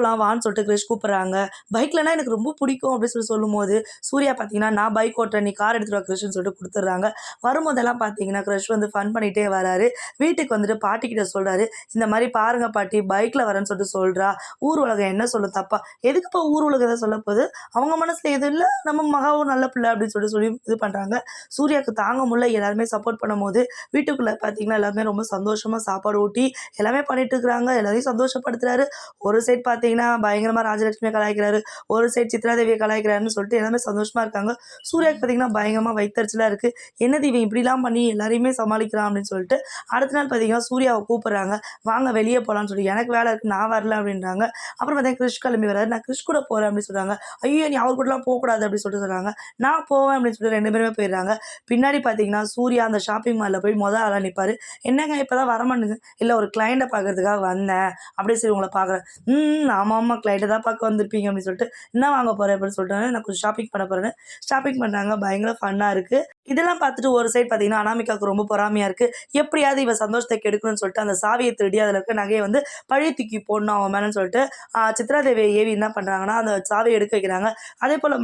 போலாம் வான்னு சொல்லிட்டு கிரிஷ் கூப்பிடுறாங்க. பைக்லனா எனக்கு ரொம்ப பிடிக்கும் அப்படின்னு சொல்லும்போது, சூர்யா பார்த்தீங்கன்னா, நான் பைக் ஓட்டுறேன் நீ கார் எடுத்துட்டு வா கிரிஷ்ன்னு சொல்லிட்டு குடுத்துடுறாங்க. வரும்போதெல்லாம் பார்த்தீங்கன்னா, கிரிஷ் வந்து ஃபன் பண்ணிட்டே வராரு. வீட்டுக்கு வந்துட்டு பாட்டிக்கிட்ட சொல்றாரு, இந்த மாரி பாருங்க பாட்டி பைக்ல வரேன்னு சொல்லிட்டு சொல்றா. ஊர் உலகம் என்ன சொல்லும் தப்பா? எதுக்குப்பா ஊர் உலகம் எத சொல்ல போது? அவங்க மனசுல எதுவும் இல்ல. நம்ம மகாவும் நல்ல பிள்ளை அப்படின்னு சொல்லி இது பண்றாங்க. சூர்யாவுக்கு தாங்க முடியல எல்லாருமே சப்போர்ட் பண்ணும்போது, வீட்டுக்குள்ள பார்த்தீங்கன்னா, எல்லாருமே ரொம்ப சந்தோஷமா சாப்பாடு ஊட்டி எல்லாமே பண்ணிட்டு இருக்கிறாங்க. எல்லாரையும் சந்தோஷப்படுத்துறாரு. ஒரு சைட் பார்த்தீங்கன்னா, பயங்கரமா ராஜலட்சுமிய கலாய்க்கிறாரு. ஒரு சைட் சித்ரா தேவிய கலாய்க்கிறாருன்னு சொல்லிட்டு எல்லாமே சந்தோஷமா இருக்காங்க. சூர்யாவுக்கு பார்த்தீங்கன்னா, பயங்கரமா வயித்தெரிச்சலா இருக்கு. என்னது இவன் இப்படிலாம் பண்ணி எல்லாரையுமே சமாளிக்கிறான் அப்படின்னு சொல்லிட்டு, அடுத்த நாள் பார்த்தீங்கன்னா, சூர்யாவ கூப்பிடுறாங்க. வாங்க வெளிய போலான்னு சொல்லி. எனக்கு வேலை இருக்கு நான் வரல அப்படின்றாங்க. அப்புறம் பார்த்தீங்கன்னா, கிரிஷ் கிளம்பி வராரு. நான் கிரிஷ் கூட போறேன் அப்படின்னு சொல்றாங்க. ஐயய்யோ! நீ அவர் கூடலாம் போக்கூடாது அப்படின்னு சொல்லிட்டு சொல்றாங்க. நான் போவேன் அப்படின்னு சொல்லிட்டு 2 பேருமே போயிடுறாங்க. பின்னாடி பார்த்தீங்கன்னா, சூர்யா அந்த ஷாப்பிங் மால்ல போய் ஆளா நிப்பாரு. என்னங்க இப்பதான் வரமாட்டேங்குது. இல்ல ஒரு கிளையண்ட்ட பார்க்கறதுக்காக வந்தேன். அப்படியே சரி உங்கள பார்க்குறேன். ஆமாமா கிளையண்ட்ட தான் பார்க்க வந்திருப்பீங்க அப்படின்னு சொல்லிட்டு, என்ன வாங்க போற அப்படின்னு சொல்லிட்டு நான் கொஞ்சம் ஷாப்பிங் பண்ண போறேன்னு ஷாப்பிங் பண்றாங்க. பயங்கர ஃபன்னா இருக்கு. இதெல்லாம் பார்த்துட்டு ஒரு சைடு பார்த்தீங்கன்னா, அனாமிகாவுக்கு ரொம்ப பொறாமையா இருக்கு. எப்படியாவது இவ சந்தோஷத்த கெடுக்கணும்னு சொல்லிட்டு அந்த சாவிய திருடி அதில இருக்க நகைய வந்து பழி தூக்கி போடணும் அவன் மேலன்னு சொல்லிட்டு, சித்ரா தேவிய ஏவி என்ன பண்றாங்கன்னா, அந்த சாவிய எடுக்க வைக்கிறாங்க. அதேபோல